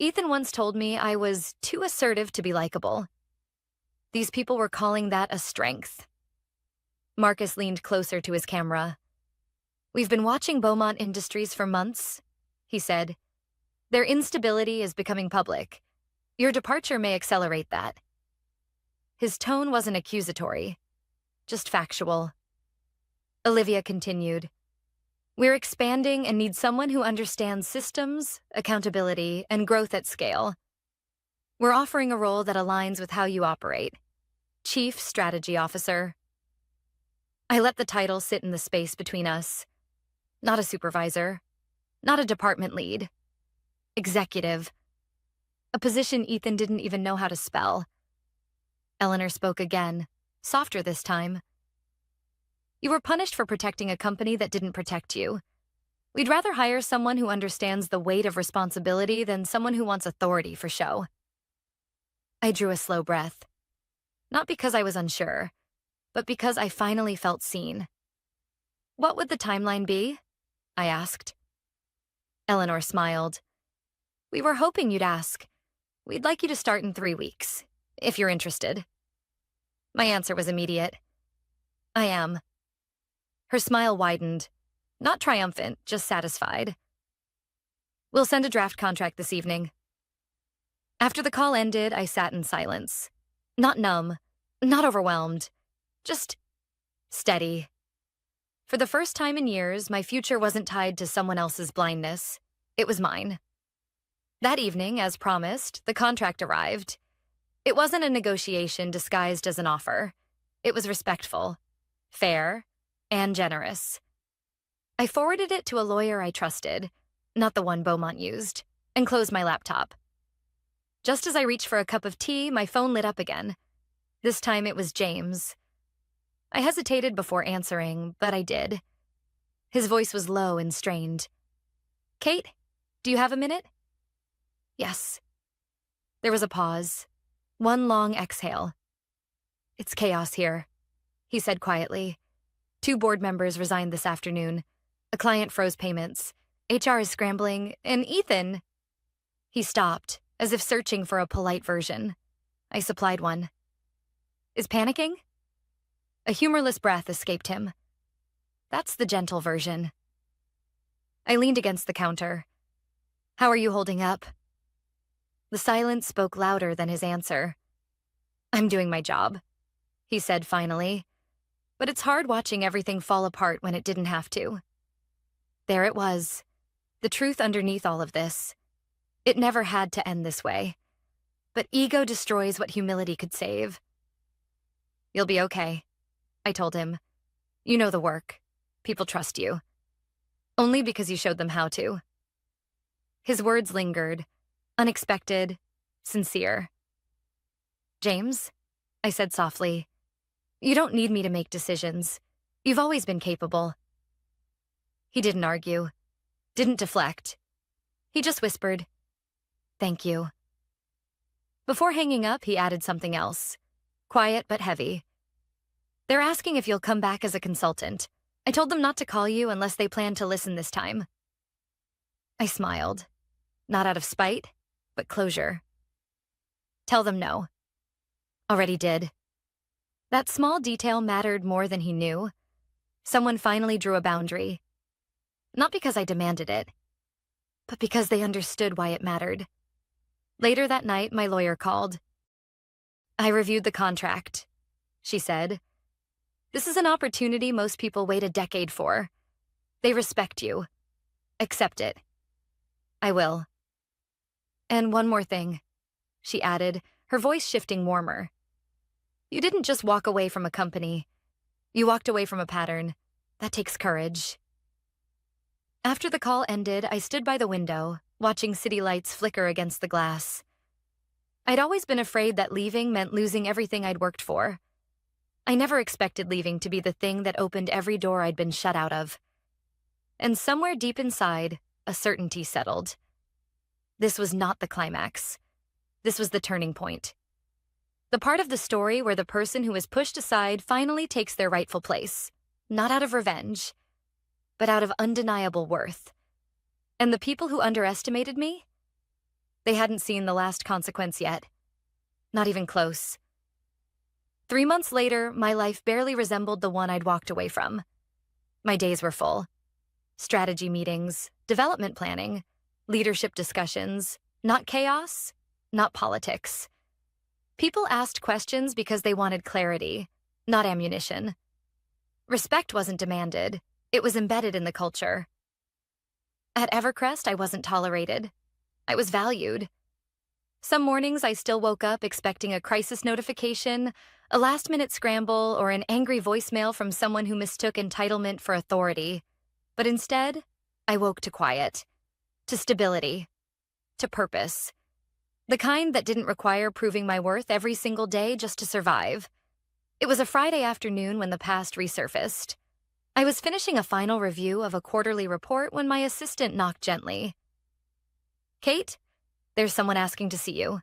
Ethan once told me I was too assertive to be likable. These people were calling that a strength. Marcus leaned closer to his camera. We've been watching Beaumont Industries for months, he said. Their instability is becoming public. Your departure may accelerate that. His tone wasn't accusatory, just factual. Olivia continued. We're expanding and need someone who understands systems, accountability, and growth at scale. We're offering a role that aligns with how you operate. Chief Strategy Officer. I let the title sit in the space between us. Not a supervisor. Not a department lead. Executive. A position Ethan didn't even know how to spell. Eleanor spoke again, softer this time. You were punished for protecting a company that didn't protect you. We'd rather hire someone who understands the weight of responsibility than someone who wants authority for show. I drew a slow breath. Not because I was unsure, but because I finally felt seen. What would the timeline be? I asked. Eleanor smiled. We were hoping you'd ask. We'd like you to start in 3 weeks, if you're interested. My answer was immediate. I am. Her smile widened, not triumphant, just satisfied. We'll send a draft contract this evening. After the call ended, I sat in silence. Not numb, not overwhelmed, just steady. For the first time in years, my future wasn't tied to someone else's blindness. It was mine. That evening, as promised, the contract arrived. It wasn't a negotiation disguised as an offer. It was respectful, fair, and generous. I forwarded it to a lawyer I trusted, not the one Beaumont used, and closed my laptop. Just as I reached for a cup of tea, my phone lit up again. This time it was James. I hesitated before answering, but I did. His voice was low and strained. "Kate, do you have a minute?" "Yes." There was a pause. One long exhale. "It's chaos here," he said quietly. "Two board members resigned this afternoon. A client froze payments. HR is scrambling, and Ethan—" He stopped, as if searching for a polite version. I supplied one. "Is panicking?" A humorless breath escaped him. "That's the gentle version." I leaned against the counter. "How are you holding up?" The silence spoke louder than his answer. "I'm doing my job," he said finally. "But it's hard watching everything fall apart when it didn't have to." There it was, the truth underneath all of this. It never had to end this way. But ego destroys what humility could save. "You'll be okay," I told him. "You know the work. People trust you. Only because you showed them how to." His words lingered, unexpected, sincere. "James," I said softly, "you don't need me to make decisions. You've always been capable." He didn't argue, didn't deflect. He just whispered, "Thank you." Before hanging up, he added something else, quiet but heavy. "They're asking if you'll come back as a consultant. I told them not to call you unless they plan to listen this time." I smiled, not out of spite, but closure. "Tell them no." Already did. That small detail mattered more than he knew. Someone finally drew a boundary. Not because I demanded it, but because they understood why it mattered. Later that night, my lawyer called. "I reviewed the contract," she said. "This is an opportunity most people wait a decade for. They respect you. Accept it." "I will." "And one more thing," she added, her voice shifting warmer. "You didn't just walk away from a company. You walked away from a pattern. That takes courage." After the call ended, I stood by the window, watching city lights flicker against the glass. I'd always been afraid that leaving meant losing everything I'd worked for. I never expected leaving to be the thing that opened every door I'd been shut out of. And somewhere deep inside, a certainty settled. This was not the climax. This was the turning point. The part of the story where the person who was pushed aside finally takes their rightful place, not out of revenge, but out of undeniable worth. And the people who underestimated me? They hadn't seen the last consequence yet. Not even close. 3 months later, my life barely resembled the one I'd walked away from. My days were full. Strategy meetings, development planning, leadership discussions, not chaos, not politics. People asked questions because they wanted clarity, not ammunition. Respect wasn't demanded. It was embedded in the culture. At Evercrest, I wasn't tolerated. I was valued. Some mornings I still woke up expecting a crisis notification, a last-minute scramble, or an angry voicemail from someone who mistook entitlement for authority. But instead, I woke to quiet, to stability, to purpose. The kind that didn't require proving my worth every single day just to survive. It was a Friday afternoon when the past resurfaced. I was finishing a final review of a quarterly report when my assistant knocked gently. "Kate, there's someone asking to see you.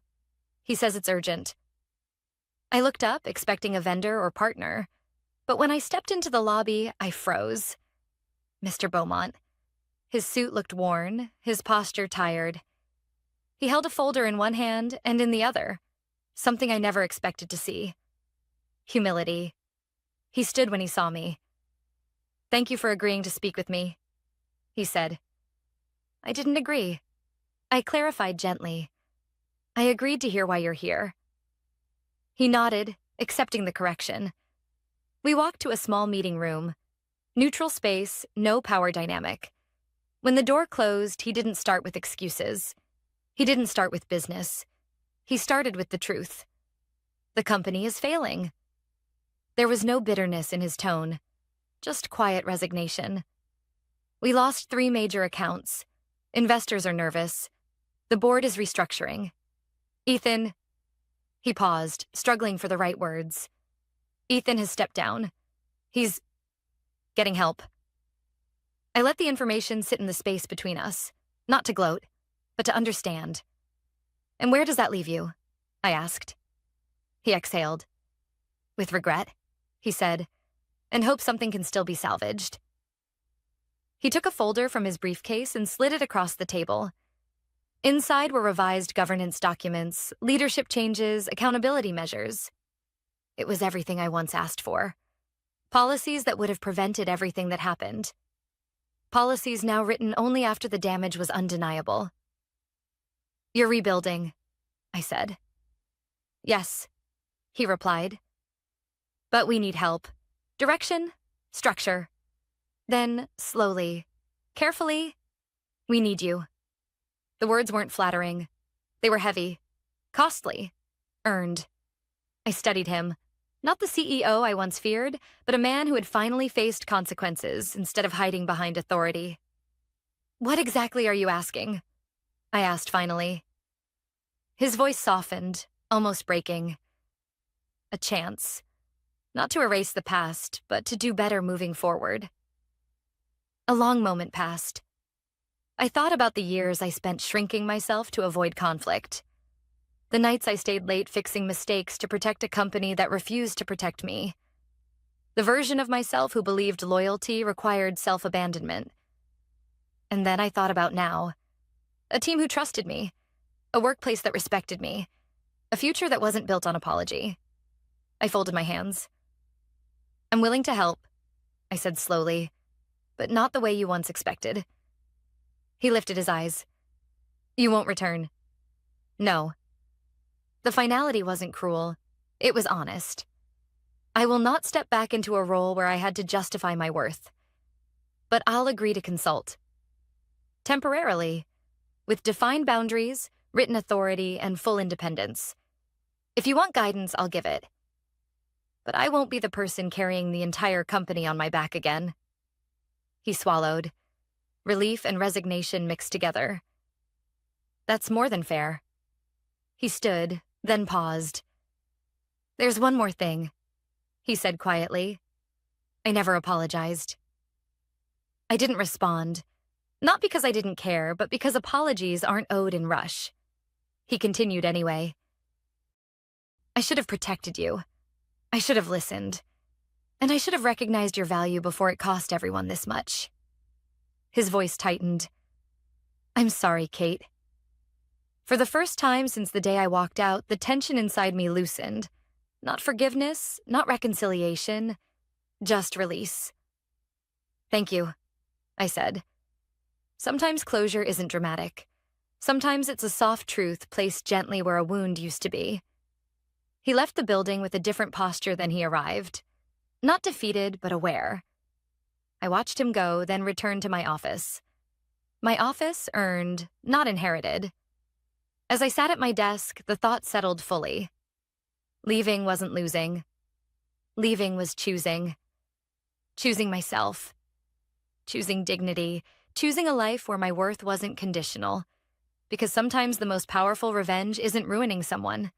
He says it's urgent." I looked up, expecting a vendor or partner, but when I stepped into the lobby, I froze. Mr. Beaumont. His suit looked worn, his posture tired. He held a folder in one hand and in the other, something I never expected to see. Humility. He stood when he saw me. "Thank you for agreeing to speak with me," he said. I didn't agree. I clarified gently. "I agreed to hear why you're here." He nodded, accepting the correction. We walked to a small meeting room. Neutral space, no power dynamic. When the door closed, he didn't start with excuses. He didn't start with business. He started with the truth. The company is failing. There was no bitterness in his tone, just quiet resignation. We lost 3 major accounts. Investors are nervous. The board is restructuring. Ethan, he paused, struggling for the right words. Ethan has stepped down. He's getting help. I let the information sit in the space between us, not to gloat, but to understand. And where does that leave you? I asked. He exhaled. With regret, he said, and hope something can still be salvaged. He took a folder from his briefcase and slid it across the table. Inside were revised governance documents, leadership changes, accountability measures. It was everything I once asked for. Policies that would have prevented everything that happened. Policies now written only after the damage was undeniable. You're rebuilding, I said. Yes, he replied. But we need help. Direction, structure. Then, slowly, carefully, we need you. The words weren't flattering. They were heavy, costly, earned. I studied him. Not the CEO I once feared, but a man who had finally faced consequences instead of hiding behind authority. What exactly are you asking? I asked finally. His voice softened, almost breaking. A chance. Not to erase the past, but to do better moving forward. A long moment passed. I thought about the years I spent shrinking myself to avoid conflict. The nights I stayed late fixing mistakes to protect a company that refused to protect me. The version of myself who believed loyalty required self-abandonment. And then I thought about now. A team who trusted me. A workplace that respected me. A future that wasn't built on apology. I folded my hands. I'm willing to help, I said slowly, but not the way you once expected. He lifted his eyes. You won't return. No. The finality wasn't cruel. It was honest. I will not step back into a role where I had to justify my worth. But I'll agree to consult. Temporarily, with defined boundaries, written authority, and full independence. If you want guidance, I'll give it. But I won't be the person carrying the entire company on my back again. He swallowed. Relief and resignation mixed together. That's more than fair. He stood, then paused. There's one more thing, he said quietly. I never apologized. I didn't respond, not because I didn't care, but because apologies aren't owed in rush. He continued anyway. I should have protected you. I should have listened. And I should have recognized your value before it cost everyone this much. His voice tightened. I'm sorry, Kate. For the first time since the day I walked out, the tension inside me loosened. Not forgiveness, not reconciliation, just release. Thank you, I said. Sometimes closure isn't dramatic. Sometimes it's a soft truth placed gently where a wound used to be. He left the building with a different posture than he arrived. Not defeated, but aware. I watched him go, then returned to my office. My office earned, not inherited. As I sat at my desk, the thought settled fully. Leaving wasn't losing. Leaving was choosing. Choosing myself. Choosing dignity. Choosing a life where my worth wasn't conditional. Because sometimes the most powerful revenge isn't ruining someone.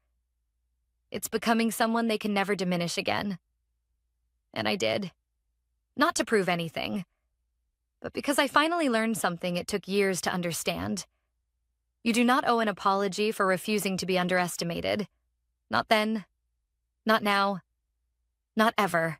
It's becoming someone they can never diminish again. And I did. Not to prove anything, but because I finally learned something it took years to understand. You do not owe an apology for refusing to be underestimated. Not then. Not now. Not ever.